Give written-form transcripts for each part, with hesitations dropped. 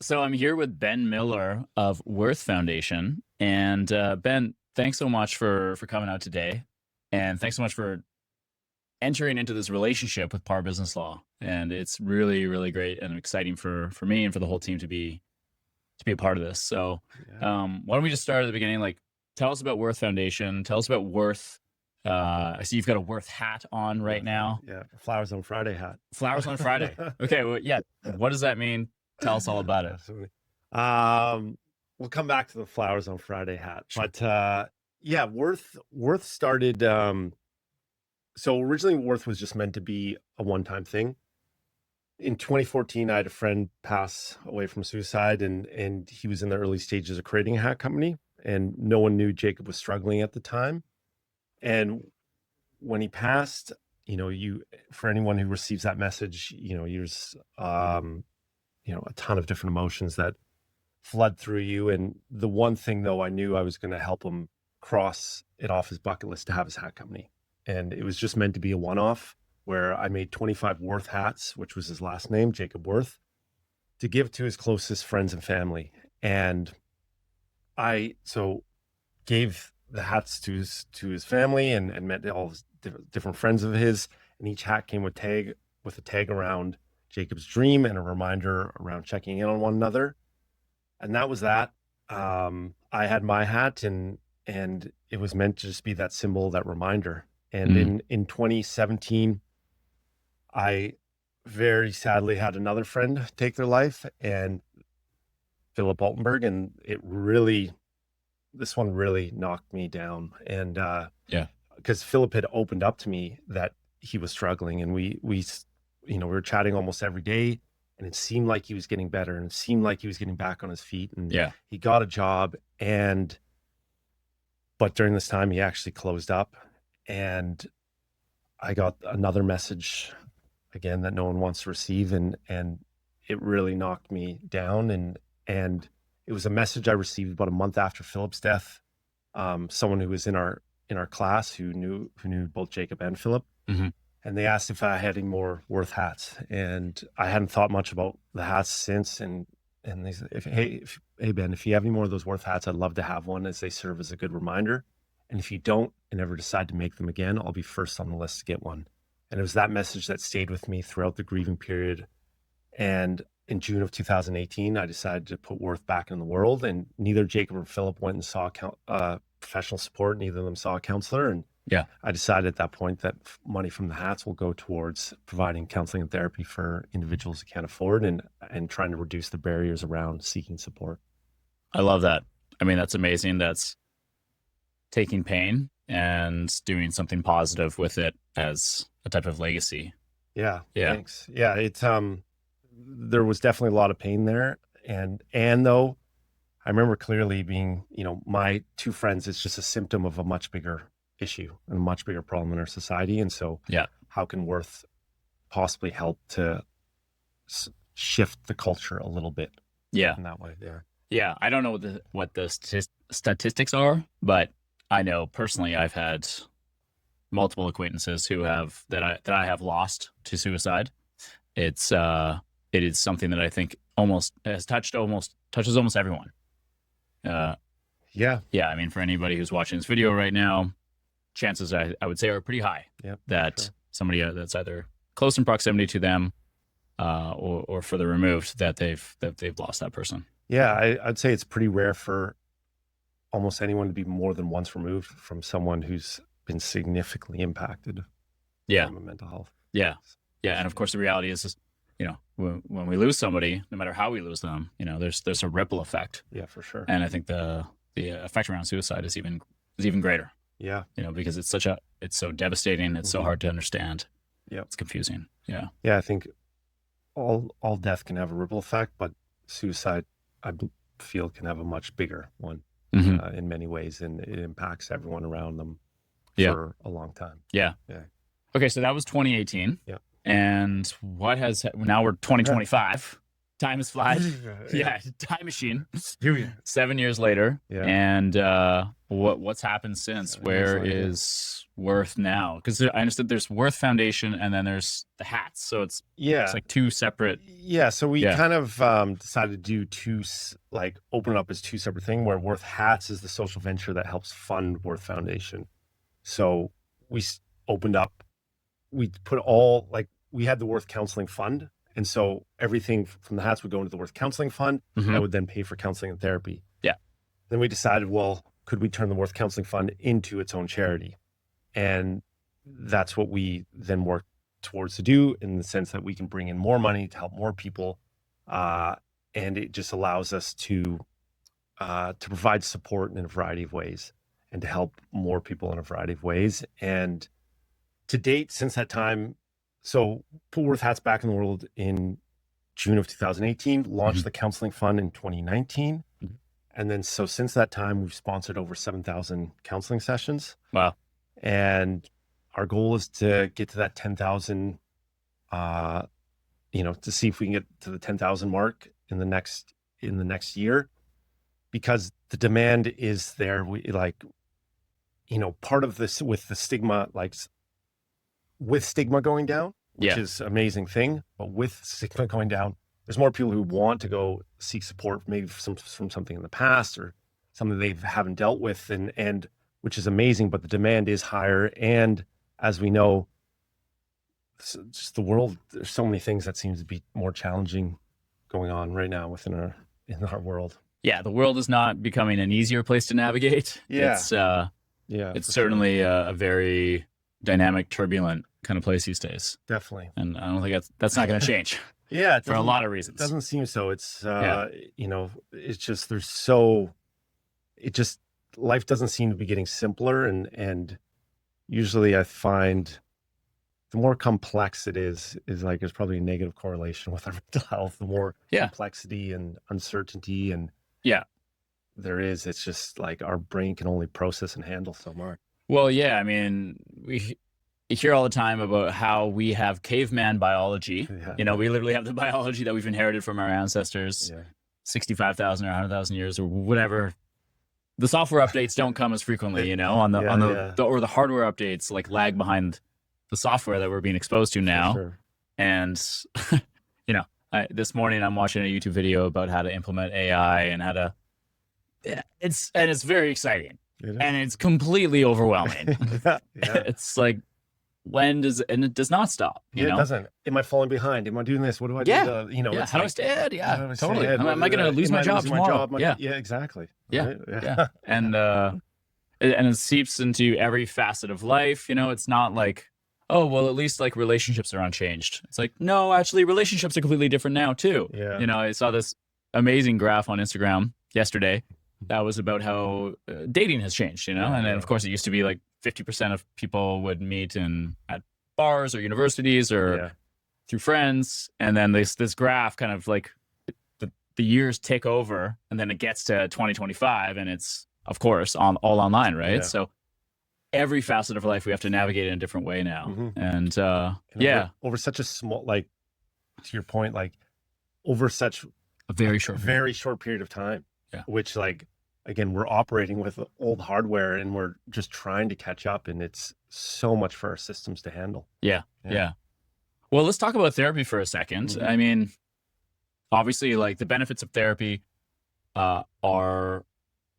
So I'm here with Ben Miller of Wirth Foundation. And Ben, thanks so much for coming out today. And thanks so much for entering into this relationship with Parr Business Law. And it's really, really great and exciting for me and for the whole team to be a part of this. So Yeah. why don't we just start at the beginning? Like, tell us about Wirth Foundation. Tell us about Wirth. I see you've got a Wirth hat on right now. Yeah. Flowers on Friday hat. Flowers on Friday. Okay. Well, yeah. What does that mean? Tell us all about it. Absolutely. We'll come back to the flowers on Friday hat, Sure. but yeah, Worth started. So originally, Worth was just meant to be a one-time thing. In 2014, I had a friend pass away from suicide, and he was in the early stages of creating a hat company, and no one knew Jacob was struggling at the time. And when he passed, for anyone who receives that message, there's a ton of different emotions that flood through you. And the one thing, though, I knew I was going to help him cross it off his bucket list to have his hat company. And it was just meant to be a one-off, where I made 25 Wirth hats, which was his last name, Jacob Wirth, to give to his closest friends and family. And I gave the hats to his family and met all his different friends of his. And each hat came with a tag around Jacob's dream and a reminder around checking in on one another. And that was that. I had my hat, and it was meant to just be that symbol, that reminder. And in 2017, I very sadly had another friend take their life, and Philip Altenberg, and this one really knocked me down. And because Philip had opened up to me that he was struggling, and we were chatting almost every day, and it seemed like he was getting better, and it seemed like he was getting back on his feet, and he got a job. But during this time, he actually closed up, and I got another message again that no one wants to receive, and it really knocked me down. And it was a message I received about a month after Philip's death. Someone who was in our class who knew both Jacob and Philip. Mm-hmm. And they asked if I had any more Wirth hats, and I hadn't thought much about the hats since. And they said, hey Ben, if you have any more of those Wirth hats, I'd love to have one, as they serve as a good reminder. And if you don't and ever decide to make them again, I'll be first on the list to get one. And it was that message that stayed with me throughout the grieving period. And in June of 2018, I decided to put Wirth back in the world. And neither Jacob or Philip went and saw professional support. Neither of them saw a counselor. And I decided at that point that money from the hats will go towards providing counseling and therapy for individuals who can't afford, and trying to reduce the barriers around seeking support. I love that. I mean, that's amazing. That's taking pain and doing something positive with it as a type of legacy. Yeah. Thanks. Yeah. It's, there was definitely a lot of pain there. And though I remember clearly being, my two friends, it's just a symptom of a much bigger issue and a much bigger problem in our society. And so how can Wirth possibly help to shift the culture a little bit in that way? Yeah. I don't know what the statistics are, but I know personally I've had multiple acquaintances who have that I have lost to suicide. It is something that I think touches almost everyone. I mean, for anybody who's watching this video right now, chances I would say are pretty high that somebody that's either close in proximity to them or further removed, that they've lost that person. Yeah, I'd say it's pretty rare for almost anyone to be more than once removed from someone who's been significantly impacted from mental health. And of course the reality is just, when we lose somebody, no matter how we lose them, there's a ripple effect. Yeah, for sure. And I think the effect around suicide is even greater. Yeah. Because it's so devastating, it's so hard to understand. Yeah. It's confusing. Yeah. Yeah, I think all death can have a ripple effect, but suicide, I feel, can have a much bigger one. In many ways, and it impacts everyone around them for a long time. Yeah. Okay, so that was 2018. Yeah. And now we're 2025. time has flied. Yeah, time machine. Yeah. 7 years later. Yeah. And what's happened since? 7 years Where later. is Wirth now? Because I understood there's Wirth Foundation and then there's the hats. So it's like two separate. Yeah. So we Yeah. kind of decided to do open it up as two separate things, where Wirth Hats is the social venture that helps fund Wirth Foundation. So we opened up, we put all, we had the Wirth Counseling Fund. And so everything from the hats would go into the Wirth Counseling Fund that would then pay for counseling and therapy. Yeah. Then we decided, well, could we turn the Wirth Counseling Fund into its own charity? And that's what we then worked towards to do, in the sense that we can bring in more money to help more people. And it just allows us to provide support in a variety of ways and to help more people in a variety of ways. And to date, since that time, so put Wirth Hats back in the world in June of 2018, launched the Counseling Fund in 2019. And then so since that time, we've sponsored over 7,000 counseling sessions. Wow. And our goal is to get to that 10,000, to see if we can get to the 10,000 mark in the next year, because the demand is there. We part of this with the stigma, with stigma going down, which is an amazing thing, but with stigma going down, there's more people who want to go seek support, maybe from something in the past or something they haven't dealt with, and which is amazing, but the demand is higher. And as we know, just the world, there's so many things that seems to be more challenging going on right now in our world. Yeah, the world is not becoming an easier place to navigate. Yeah. It's certainly a very dynamic, turbulent kind of place these days. Definitely. And I don't think that's not going to change. Yeah, for a lot of reasons. It doesn't seem so. It's it's just life doesn't seem to be getting simpler, and usually I find the more complex it is there's probably a negative correlation with our mental health. The more complexity and uncertainty and there is, it's just our brain can only process and handle so much. Well, yeah, I mean, we hear all the time about how we have caveman biology. Yeah. We literally have the biology that we've inherited from our ancestors, 65,000 or 100,000 years or whatever. The software updates don't come as frequently, on the hardware updates lag behind the software that we're being exposed to now. Sure. And this morning I'm watching a YouTube video about how to implement AI and how to. It's very exciting, and it's completely overwhelming. It's and it does not stop. It doesn't. Am I falling behind? Am I doing this? What do I do? How do I stay ahead? Yeah, totally. Am I going to lose my job tomorrow? Yeah, exactly. Yeah, right? Yeah. And it seeps into every facet of life. It's not oh, well, at least relationships are unchanged. It's no, actually relationships are completely different now too. Yeah. I saw this amazing graph on Instagram yesterday that was about how dating has changed, and then of course it used to be 50% of people would meet at bars or universities or through friends. And then this graph kind of the years tick over, and then it gets to 2025 and it's of course all online, right? Yeah. So every facet of life we have to navigate in a different way now. And over such a small, to your point, over such a very short period of time, which again, we're operating with old hardware and we're just trying to catch up, and it's so much for our systems to handle. Yeah. Well, let's talk about therapy for a second. I mean, obviously the benefits of therapy are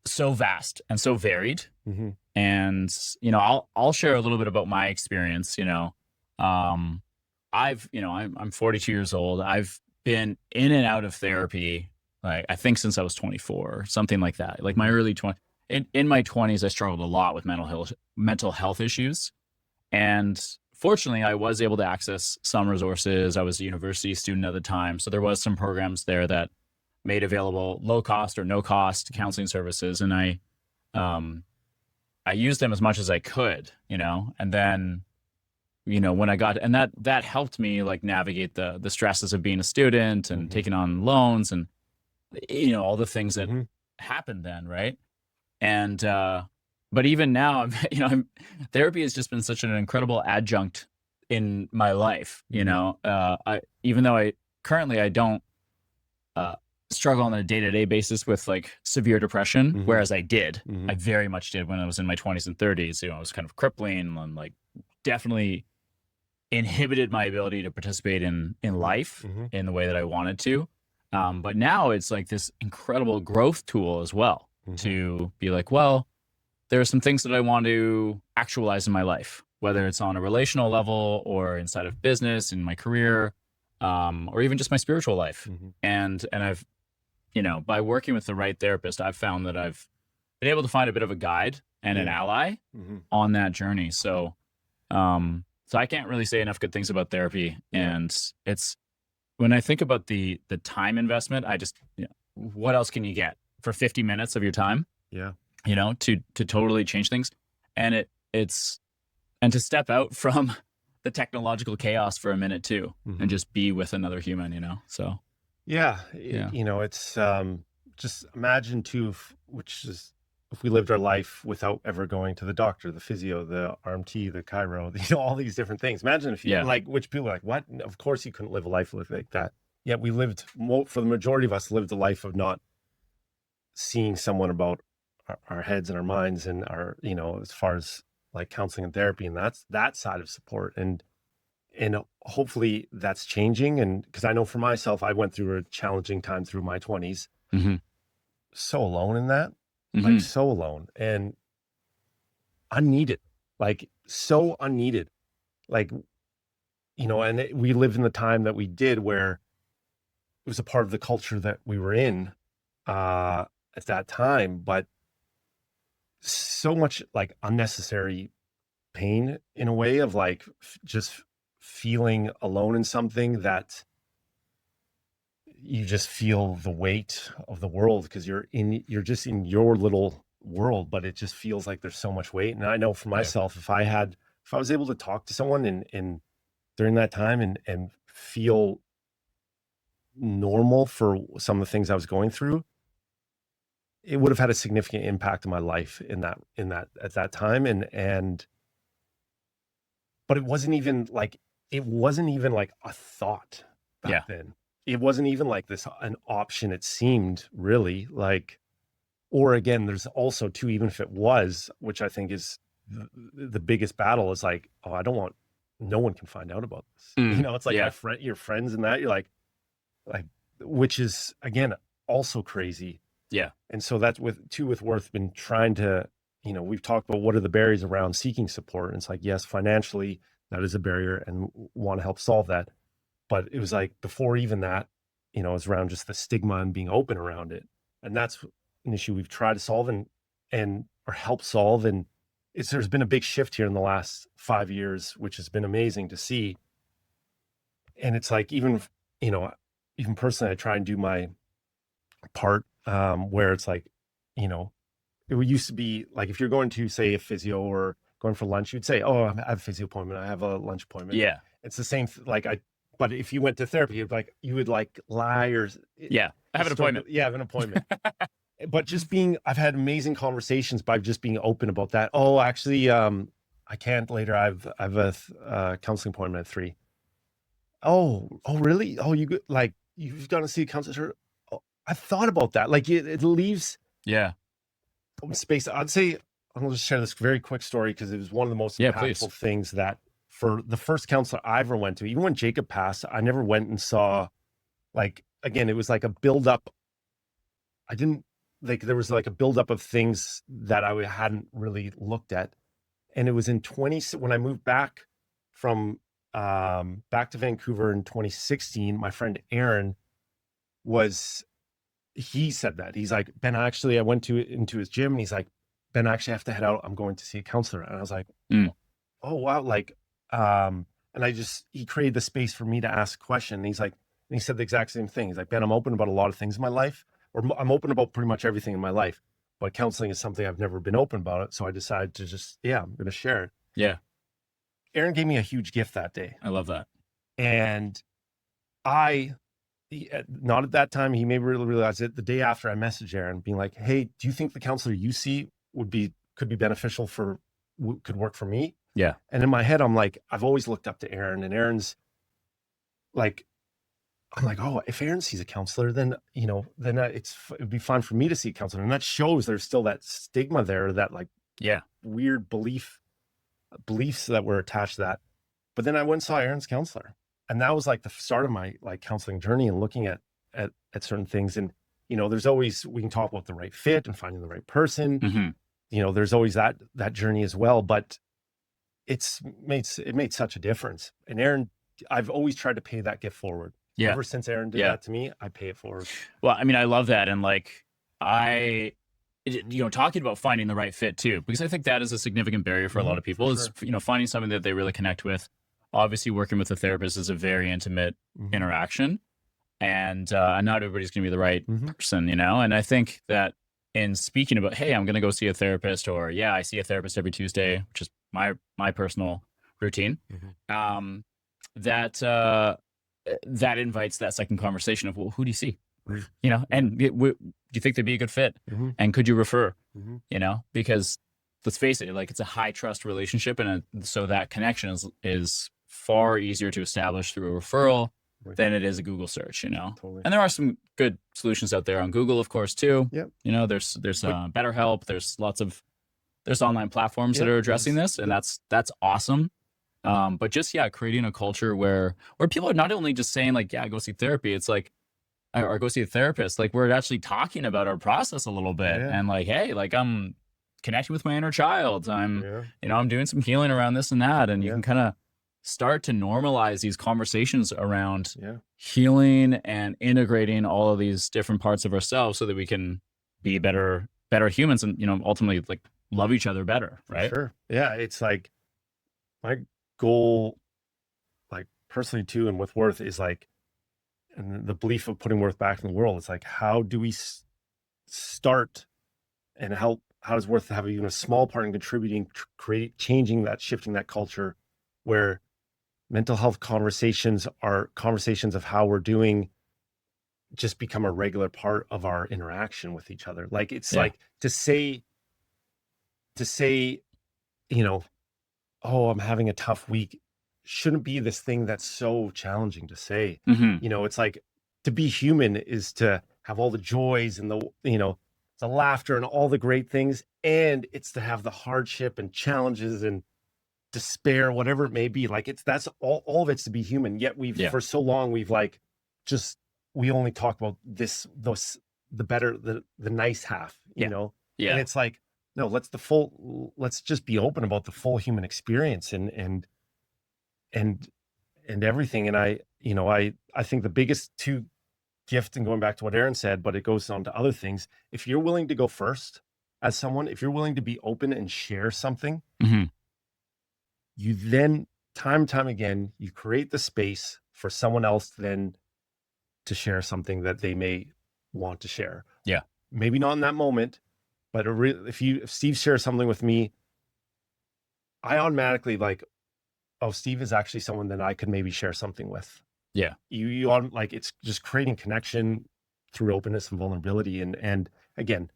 so vast and so varied. And, I'll share a little bit about my experience. I'm 42 years old. I've been in and out of therapy, I think since I was 24, something like that. My early 20s. In my 20s, I struggled a lot with mental health issues. And fortunately, I was able to access some resources. I was a university student at the time. So there was some programs there that made available low cost or no cost counseling services. And I used them as much as I could, and then, when I got, and that helped me navigate the stresses of being a student and taking on loans and, all the things that happened then. Right. And, but even now, therapy has just been such an incredible adjunct in my life. Even though I don't struggle on a day-to-day basis with like severe depression, Mhm. whereas I did. Mhm. I very much did when I was in my 20s and 30s. You know, I was kind of crippling and like definitely inhibited my ability to participate in life Mhm. in the way that I wanted to. But now it's like this incredible growth tool as well Mhm. to be like, well, there are some things that I want to actualize in my life, whether it's on a relational level or inside of business, in my career, or even just my spiritual life. Mhm. And I've, you know, by working with the right therapist, I've found that I've been able to find a bit of a guide and an Yeah. ally Mhm. on that journey. So I can't really say enough good things about therapy. Yeah. And it's when I think about the time investment, I just, you know, what else can you get for 50 minutes of your time, Yeah. you know, to totally change things. And it's and to step out from the technological chaos for a minute too, Mhm. and just be with another human, you know. So Yeah. yeah. You know, it's just imagine too, if we lived our life without ever going to the doctor, the physio, the RMT, the chiro, you know, all these different things. Imagine if you Yeah. like, which people are like, what? Of course you couldn't live a life like that. Yet we lived, for the majority of us, lived a life of not seeing someone about our heads and our minds and our, you know, as far as like counseling and therapy, and that's that side of support. And hopefully that's changing. And because I know for myself, I went through a challenging time through my 20s, Mm-hmm. so alone in that, like Mm-hmm. so alone and unneeded, like so unneeded. Like, you know, and we lived in the time that we did where it was a part of the culture that we were in at that time, but so much like unnecessary pain in a way of like just feeling alone in something that you just feel the weight of the world because you're just in your little world, but it just feels like there's so much weight. And I know for Yeah. myself, if I was able to talk to someone and during that time and feel normal for some of the things I was going through, it would have had a significant impact on my life in that at that time. And but it wasn't even like a thought back Yeah. then. It wasn't even like this an option. It seemed really like, or again, there's also too, even if it was, which I think is the biggest battle is like, oh, I don't want, no one can find out about this. You know, it's like Yeah. your friends and that you're like, which is again, also crazy. Yeah. And so that's with Wirth been trying to, you know, we've talked about what are the barriers around seeking support. And it's like, yes, financially, that is a barrier and want to help solve that. But it was like before even that, you know, it's around just the stigma and being open around it. And that's an issue we've tried to solve and or help solve. And there's been a big shift here in the last 5 years, which has been amazing to see. And it's like even, you know, even personally, I try and do my part where it's like, you know, it used to be like if you're going to say a physio or going for lunch, you'd say, "Oh, I have a physio appointment. I have a lunch appointment." Yeah. It's the same. But if you went to therapy, you would like lie or Yeah. I have an appointment. Yeah, I have an appointment. But I've had amazing conversations by just being open about that. Oh, actually, I can't later. I've a counseling appointment at 3. Oh, really? Oh, you've gone to see a counselor? Oh, I've thought about that. Like it leaves Yeah. space. I'd say I'll just share this very quick story because it was one of the most Yeah, impactful please. things that for the first counselor I ever went to, even when Jacob passed, I never went and saw like again, it was like a buildup. I didn't like there was like a buildup of things that I hadn't really looked at. And it was in 20 when I moved back from back to Vancouver in 2016, my friend Aaron he said that he's like, Ben, actually I went into his gym and he's like, Ben, I actually have to head out, I'm going to see a counselor. And I was like, Mm. oh wow, like and he created the space for me to ask a question. And he said the exact same thing. He's like, Ben, I'm open about a lot of things in my life, or I'm open about pretty much everything in my life, but counseling is something I've never been open about it. So I decided to just, I'm going to share it. Yeah. Aaron gave me a huge gift that day. I love that. And not at that time, he maybe really realized it. The day after, I messaged Aaron being like, hey, do you think the counselor you see could be beneficial could work for me? Yeah. And in my head, I'm like, I've always looked up to Aaron, and Aaron's like I'm like, oh, if Aaron sees a counselor, then then it'd be fine for me to see a counselor, and that shows there's still that stigma there, that like Yeah. weird beliefs that were attached to that. But then I went and saw Aaron's counselor, and that was like the start of my like counseling journey and looking at certain things. And there's always, we can talk about the right fit and finding the right person. Mm-hmm. There's always that journey as well, but it made such a difference. And Aaron, I've always tried to pay that gift forward. Yeah. Ever since Aaron did that to me, I pay it forward. Well, I mean, I love that. And like, talking about finding the right fit too, because I think that is a significant barrier for a lot of people is, finding something that they really connect with. Obviously, working with a therapist is a very intimate interaction, and not everybody's going to be the right person, And I think that in speaking about, hey, I'm going to go see a therapist, or yeah, I see a therapist every Tuesday, which is my personal routine. That invites that second conversation of, well, who do you see? And do you think they'd be a good fit? And could you refer? Because let's face it, like it's a high trust relationship, and so that connection is far easier to establish through a referral than it is a Google search. Totally. And there are some good solutions out there on Google, of course, too. Yep. There's BetterHelp. There's online platforms that are addressing this, and that's awesome. But just creating a culture where people are not only just saying like, yeah, go see therapy. It's like, or go see a therapist. Like we're actually talking about our process a little bit, and like, hey, like I'm connecting with my inner child. I'm doing some healing around this and that, and you can kind of start to normalize these conversations around healing and integrating all of these different parts of ourselves so that we can be better humans, and ultimately like love each other better, right? Sure. Yeah, it's like my goal, like personally too, and with Wirth, is like, and the belief of putting Wirth back in the world. It's like, how do we start and help? How does Wirth have even a small part in contributing, changing that, shifting that culture, where mental health conversations are conversations of how we're doing, just become a regular part of our interaction with each other. Like it's like to say, oh, I'm having a tough week, shouldn't be this thing that's so challenging to say. It's like, to be human is to have all the joys and the laughter and all the great things, and it's to have the hardship and challenges and despair, whatever it may be. Like that's all of it's to be human. Yet for so long we've like we only talk about the better, the nice half, and it's like, no, let's just be open about the full human experience and everything. And I think the biggest two gift, and going back to what Aaron said, but it goes on to other things. If you're willing to go first as someone, if you're willing to be open and share something, you then time and time again, you create the space for someone else then to share something that they may want to share. Yeah. Maybe not in that moment, but if Steve shares something with me, I automatically like, oh, Steve is actually someone that I could maybe share something with. Yeah. You on like, it's just creating connection through openness and vulnerability. And again,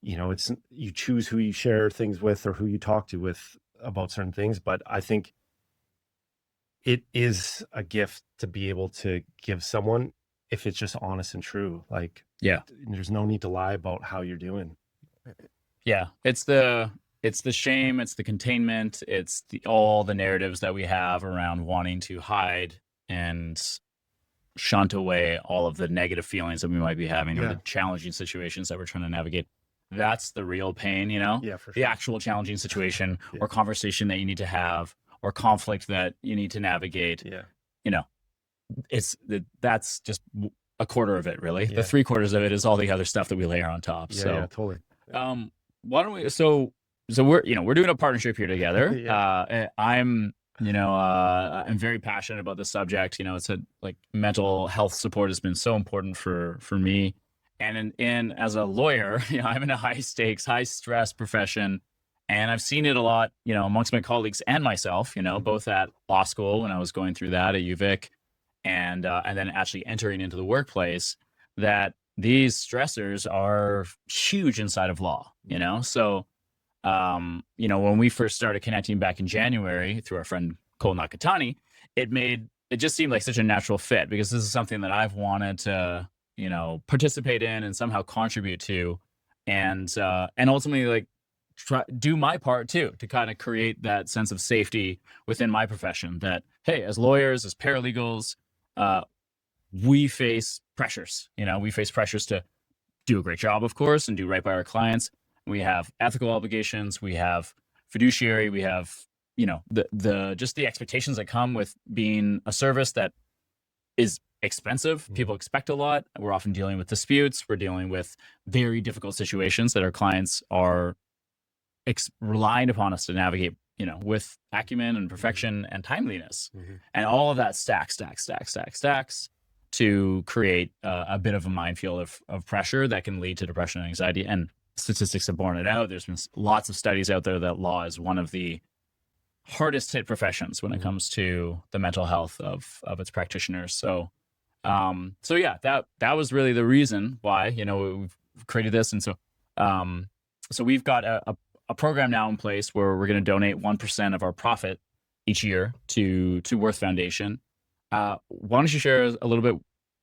it's, you choose who you share things with or who you talk to with about certain things. But I think it is a gift to be able to give someone, if it's just honest and true. Like, there's no need to lie about how you're doing. Yeah. It's the shame, it's the containment, it's all the narratives that we have around wanting to hide and shunt away all of the negative feelings that we might be having, or the challenging situations that we're trying to navigate. That's the real pain, Yeah, for sure. The actual challenging situation or conversation that you need to have, or conflict that you need to navigate. That's just a quarter of it, really. The 3/4 of it is all the other stuff that we layer on top. Totally. Why don't we? So we're we're doing a partnership here together. I'm very passionate about this subject. It's like mental health support has been so important for me. And in as a lawyer, I'm in a high stakes, high stress profession, and I've seen it a lot, amongst my colleagues and myself, both at law school when I was going through that at UVic, and then actually entering into the workplace, that these stressors are huge inside of law, So, when we first started connecting back in January through our friend Cole Nakatani, it made it just seemed like such a natural fit, because this is something that I've wanted to, participate in and somehow contribute to, and ultimately, like, try do my part too to kind of create that sense of safety within my profession. That, hey, as lawyers, as paralegals, uh, we face pressures. We face pressures to do a great job, of course, and do right by our clients. We have ethical obligations. We have fiduciary. We have, the just the expectations that come with being a service that is expensive. People expect a lot. We're often dealing with disputes. We're dealing with very difficult situations that our clients are relying upon us to navigate, with acumen and perfection and timeliness. And all of that stacks to create a bit of a minefield of pressure that can lead to depression and anxiety. And statistics have borne it out. There's been lots of studies out there that law is one of the hardest hit professions when it comes to the mental health of its practitioners. So yeah, that was really the reason why, we've created this. And so we've got a program now in place where we're going to donate 1% of our profit each year to Wirth Foundation. Why don't you share a little bit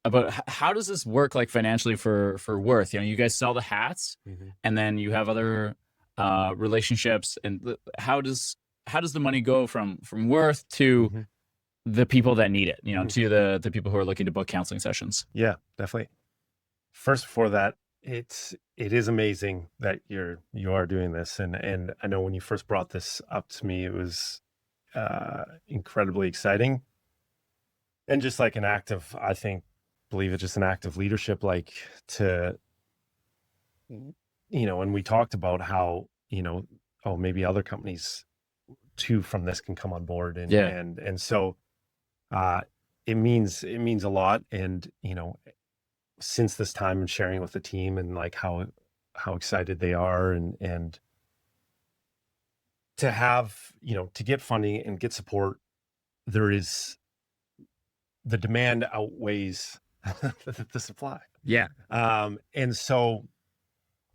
about how does this work, like, financially for Wirth? You guys sell the hats, and then you have other relationships, and how does the money go from Wirth to the people that need it, to the people who are looking to book counseling sessions? Yeah, definitely. First, before that, it is amazing that you are doing this, and I know when you first brought this up to me, it was incredibly exciting, and just like an act of, I believe it's just an act of leadership, like, to, and we talked about how, oh, maybe other companies too from this can come on board, and so it means a lot. And since this time, and sharing with the team, and like how excited they are, and to have, to get funding and get support, there is, the demand outweighs the supply. Yeah. And so,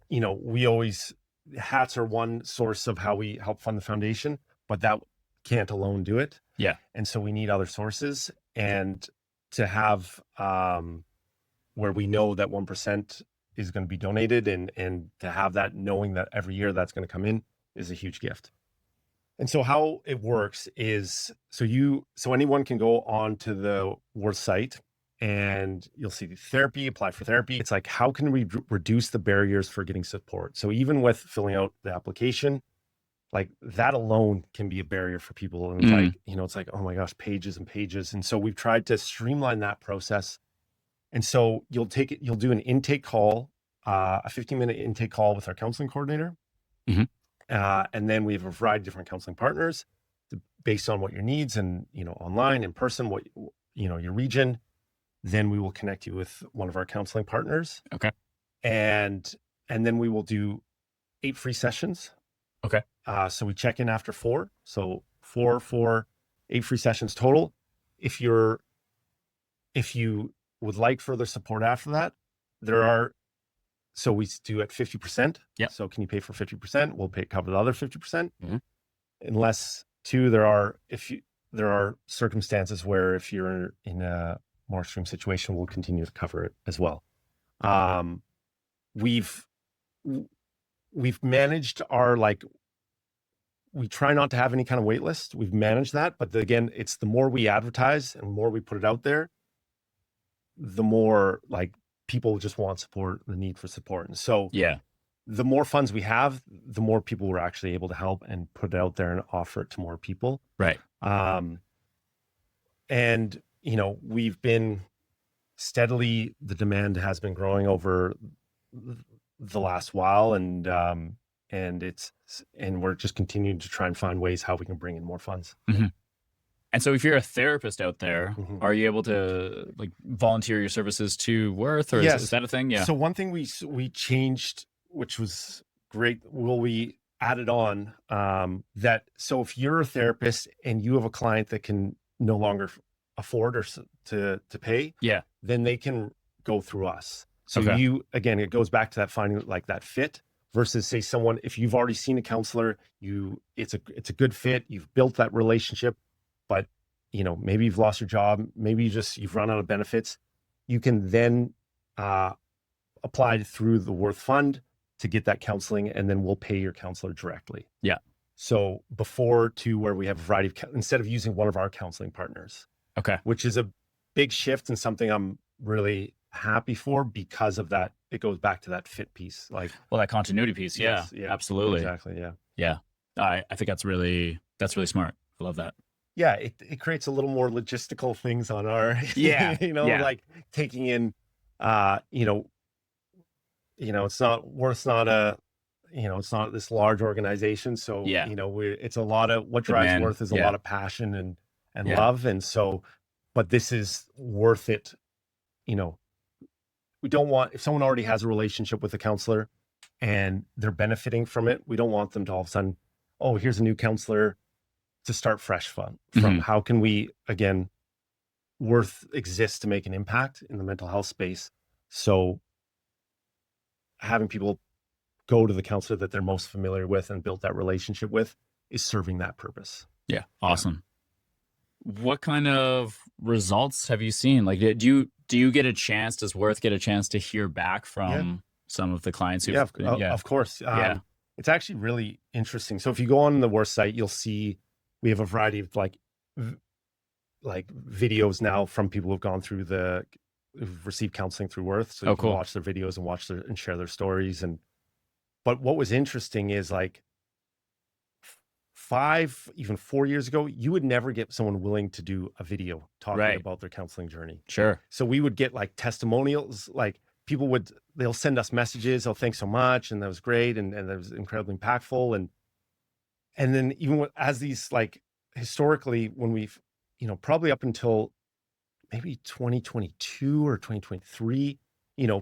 we always, hats are one source of how we help fund the foundation, but that can't alone do it. Yeah. And so we need other sources, and to have, where we know that 1% is going to be donated, and to have that, knowing that every year that's going to come in, is a huge gift. And so how it works is, so anyone can go on to the Wirth site, and you'll see the therapy, apply for therapy. It's like, how can we reduce the barriers for getting support? So even with filling out the application, like, that alone can be a barrier for people. And it's like, it's like, oh my gosh, pages and pages. And so we've tried to streamline that process. And so you'll do an intake call, a 15-minute intake call with our counseling coordinator. And then we have a variety of different counseling partners based on what your needs, and, online, in person, what, your region. Then we will connect you with one of our counseling partners. Okay. And then we will do 8 free sessions. Okay. So we check in after 4. So 4 for 8 free sessions total. If you would like further support after that, so we do at 50%. Yeah. So can you pay for 50%? We'll cover the other 50%. Unless there are circumstances where, if you're in a more extreme situation, we'll continue to cover it as well. We've managed our, like, we try not to have any kind of wait list. We've managed that, but again, it's the more we advertise and more we put it out there, the more, like, people just want support, the need for support. And so the more funds we have, the more people we're actually able to help and put it out there and offer it to more people. Right. And, we've been steadily, the demand has been growing over the last while, and we're just continuing to try and find ways how we can bring in more funds. And so if you're a therapist out there, are you able to, like, volunteer your services to Wirth, or is that a thing? Yeah. So one thing we changed, which was great, we added on, so if you're a therapist and you have a client that can no longer afford or to pay, then they can go through us. So again, it goes back to that finding, like, that fit, versus, say, someone, if you've already seen a counselor, it's a good fit, you've built that relationship, but maybe you've lost your job, maybe you've run out of benefits, you can then apply through the Wirth Fund to get that counseling, and then we'll pay your counselor directly. Yeah. So before to where we have a variety of, instead of using one of our counseling partners. Okay. Which is a big shift and something I'm really happy for because of that. It goes back to that fit piece. Like, well, that continuity piece. Yeah, yes, yeah, absolutely. Exactly. Yeah. Yeah. I think that's really smart. I love that. Yeah. It creates a little more logistical things on our, Yeah. like taking in, it's not this large organization. So, Yeah. it's a lot of what drives Wirth is a lot of passion and love. And so, but this is worth it. We don't want, if someone already has a relationship with a counselor and they're benefiting from it, we don't want them to all of a sudden, oh, here's a new counselor to start fresh from. How can we, again, Wirth exists to make an impact in the mental health space. So having people go to the counselor that they're most familiar with and build that relationship with is serving that purpose. Yeah. Awesome. Yeah. What kind of results have you seen? Like, do you get a chance, does Wirth get a chance to hear back from some of the clients who of course. It's actually really interesting. So if you go on the Wirth site, you'll see we have a variety of like videos now from people who've gone through who've received counseling through Wirth. So you can watch their videos and share their stories. But what was interesting is like even 4 years ago, you would never get someone willing to do a video talking about their counseling journey. Sure. So we would get like testimonials, like they'll send us messages. Oh, thanks so much. And that was great. And that was incredibly impactful. And then even as these, like historically, when we've, probably up until maybe 2022 or 2023,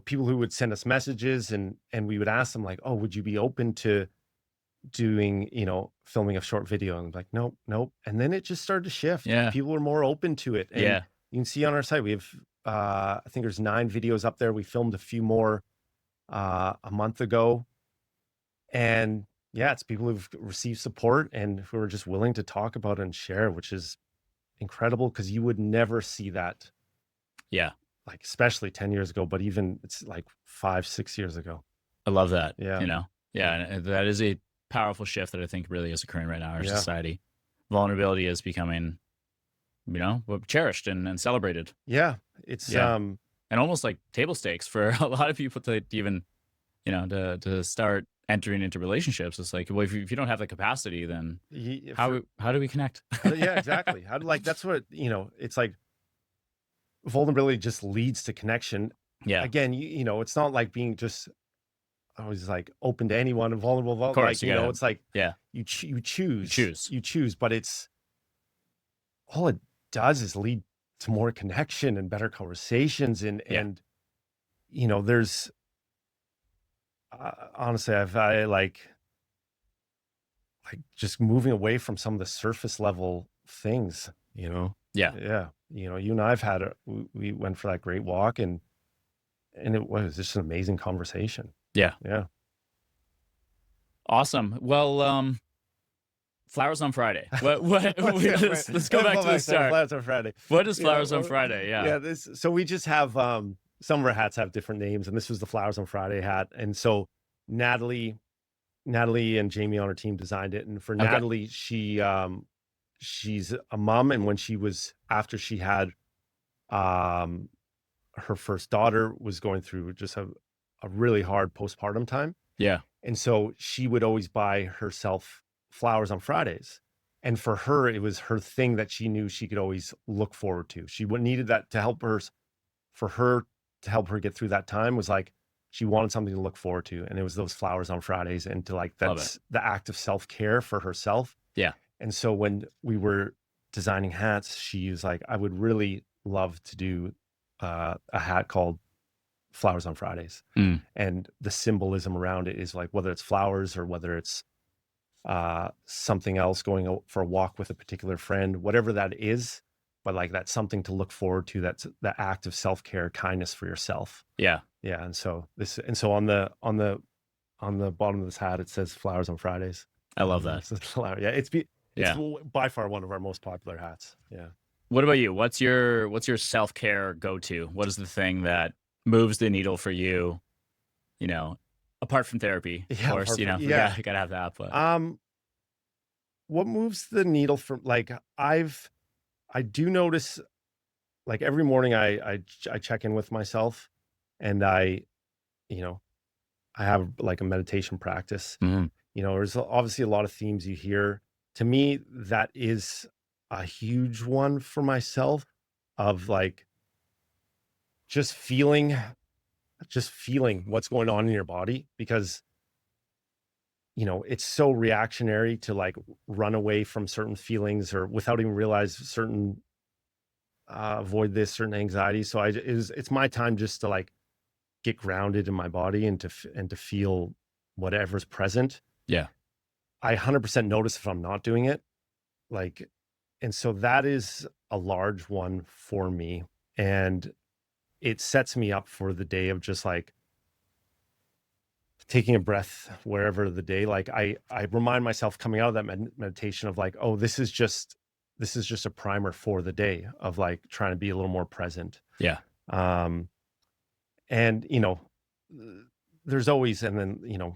people who would send us messages and we would ask them like, oh, would you be open to doing, filming a short video? And like, nope. And then it just started to shift. Yeah. People were more open to it. And you can see on our site, we have, I think there's 9 videos up there. We filmed a few more a month ago. And it's people who've received support and who are just willing to talk about it and share, which is incredible because you would never see that. Yeah. Like, especially 10 years ago, but even it's like 5-6 years ago. I love that. Yeah. And that is a powerful shift that I think really is occurring right now in our society. Vulnerability is becoming, cherished and celebrated. Yeah. It's, and almost like table stakes for a lot of people to even, to start entering into relationships. It's like, well, if you don't have the capacity, then how do we connect? Yeah, exactly. That's what, it's like vulnerability just leads to connection. Yeah. Again, it's not like being just always like open to anyone and vulnerable. Of course, like, it's like, you choose, but it's all it does is lead to more connection and better conversations. And there's, honestly, I like just moving away from some of the surface level things, Yeah. You and I've we went for that great walk and it was just an amazing conversation. Yeah. Awesome. Well, Flowers on Friday. Let's go back to the start. Flowers on Friday. What is Flowers on Friday? So we just have, some of our hats have different names, and this was the Flowers on Friday hat. And so Natalie and Jamie on our team designed it. And for Natalie, she's a mom. And when after she had, her first daughter was going through just a really hard postpartum time. Yeah. And so she would always buy herself flowers on Fridays. And for her, it was her thing that she knew she could always look forward to. She needed that to help her, to help her get through that time, was like, she wanted something to look forward to. And it was those flowers on Fridays, and that's the act of self-care for herself. Yeah. And so when we were designing hats, she was like, I would really love to do a hat called Flowers on Fridays. And the symbolism around it is like, whether it's flowers or whether it's something else, going for a walk with a particular friend, whatever that is, but like that's something to look forward to. That's the act of self-care, kindness for yourself. Yeah. And so on the bottom of this hat, it says Flowers on Fridays. I love that. It's by far one of our most popular hats. Yeah. What about you? What's your self-care go-to? What is the thing that moves the needle for you, you know, apart from therapy, of Yeah, course, apart from, we yeah. gotta have that, but Um, what moves the needle from like I do notice like every morning I check in with myself and you know, I have like a meditation practice. Mhm. There's obviously a lot of themes you hear. To me, that is a huge one for myself of like just feeling just feeling what's going on in your body because it's so reactionary to like run away from certain feelings or without even realize certain avoid this certain anxiety. So it's my time just to like get grounded in my body and to feel whatever's present. Yeah. I 100% notice if I'm not doing it. Like, and so that is a large one for me. And it sets me up for the day of just like taking a breath wherever the day. Like I remind myself coming out of that meditation of like, oh, this is just a primer for the day of like trying to be a little more present. Yeah. Um, and there's always, and then,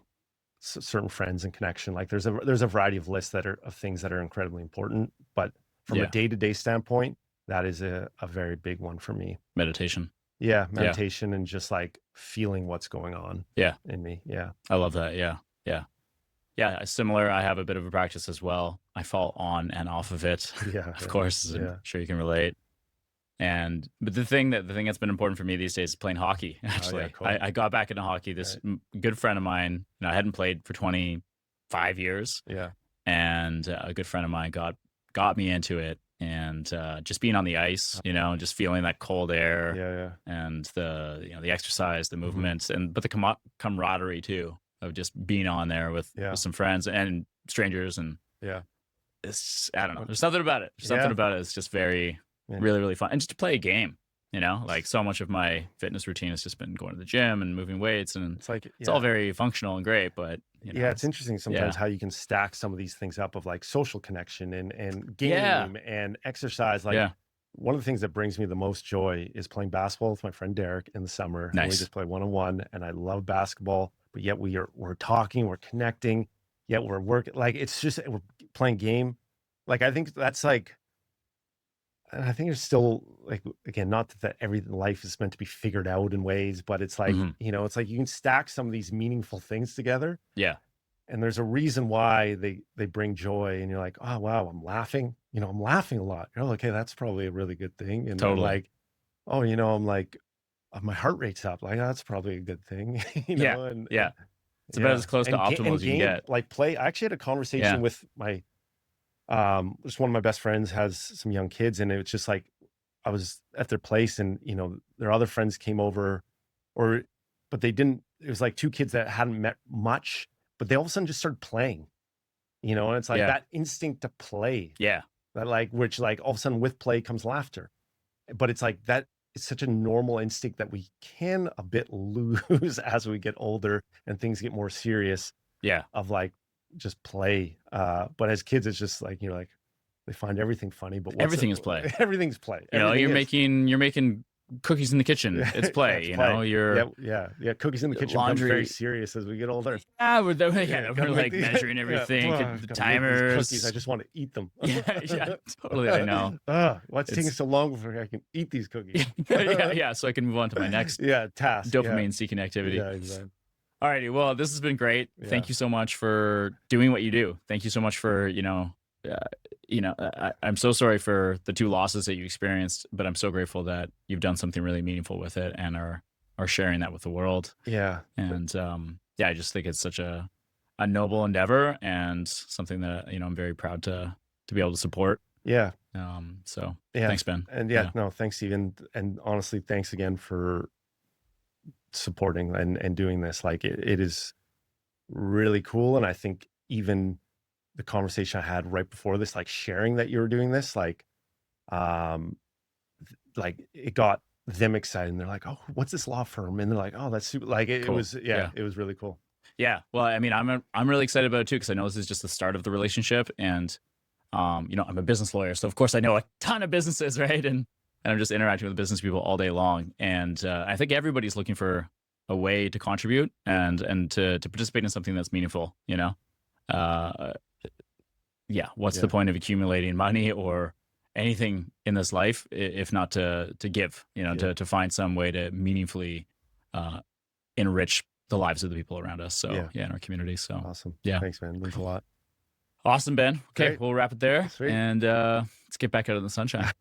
certain friends and connection. Like there's a variety of lists that are of things that are incredibly important, but from a Yeah. day-to-day standpoint, that is a very big one for me. Meditation. Yeah, Yeah. meditation and just like feeling what's going on Yeah. in me. Yeah. I love that. Yeah. Yeah. Yeah, similar. I have a bit of a practice as well. I fall on and off of it, Yeah, of yeah, course, as I'm yeah. sure you can relate. But the thing that's been important for me these days is playing hockey. Oh yeah, Actually, cool. I got back into hockey. This Right. good friend of mine, I hadn't played for 25 years, Yeah, and a good friend of mine got me into it. And just being on the ice, just feeling that cold air yeah, yeah. and the exercise, the Mhm. movements, but the camaraderie too of just being on there Yeah, with some friends and strangers, and yeah. I don't know. What- There's something about it. There's something Yeah, about it. It's just very, man. really, really fun. And just to play a game, like so much of my fitness routine has just been going to the gym and moving weights, and It's like, it's all yeah. very functional and great, but Yeah, it's it's, interesting sometimes yeah. how you can stack some of these things up of like social connection and Yeah. game and exercise. Like Yeah. one of the things that brings me the most joy is playing basketball with my friend Derek in the summer, and we Nice. just play one-on-one. And I love basketball, but yet we're talking, we're connecting, yet we're working. Like it's just we're playing game. Like I think that's like, and I think it's still like again, not that every life is meant to be figured out in ways, but it's like Hmm. it's like you can stack some of these meaningful things together Yeah. and there's a reason why they bring joy and you're like, oh wow, I'm laughing a lot. You're like, okay, that's probably a really good thing. And then Totally. like, oh, I'm like, my heart rate's up, like that's probably a good thing. Yeah. And Yeah. It's about yeah, as close to optimal and as you can game get. like play. I actually had a conversation Yeah. with my just one of my best friends has some young kids, and it's just like I was at their place and their other friends came over or but they didn't, it was like two kids that hadn't met much, but they all of a sudden just started playing. And it's like Yeah. that instinct to play Yeah. that like, which like all of a sudden with play comes laughter. But it's like that is such a normal instinct that we can a bit lose as we get older and things get more serious Yeah. of like just play. But as kids, it's just like, like they find everything funny, but Everything is play. everything's play. Everything You're making cookies in the kitchen. It's yeah, play, it's play. you're Yeah. Cookies in the kitchen becomes very laundry. serious as we get older. Yeah, Gotta we're make like measuring yeah, everything, the gotta make these cookies. I timers. just want to eat them. Yeah, totally. I know. What's taking It's so long before I can eat these cookies? yeah. So I can move on to my next Yeah, task. Yeah, dopamine seeking activity. yeah, exactly. All righty. Well, this has been great. Yeah, Thank you so much for doing what you do. Thank you so much for, I'm so sorry for the two losses that you experienced, but I'm so grateful that you've done something really meaningful with it and are sharing that with the world. yeah, And yeah, I just think it's such a noble endeavor and something that, I'm very proud to be able to support. yeah, So yeah. thanks, Ben. And yeah, no, thanks, Steven. And honestly, thanks again for supporting and doing this. Like it is really cool. And I think even the conversation I had right before this, like sharing that you were doing this, um, like it got them excited. And they're like, "Oh, what's this law firm?" And they're like, "Oh, that's super." Like it Cool. was, Yeah. it was really cool. Yeah. Well, I mean, I'm really excited about it too, because I know this is just the start of the relationship, and I'm a business lawyer, so of course I know a ton of businesses, right? And I'm just interacting with business people all day long. And I think everybody's looking for a way to contribute and to participate in something that's meaningful. Uh, yeah. What's the point of accumulating money or anything in this life if not to give? To find some way to meaningfully enrich the lives of the people around us. So in our community. So awesome. Yeah. Thanks, man. Means a lot. Awesome, Ben. Okay, Great. we'll wrap it there. Sweet. And let's get back out in the sunshine.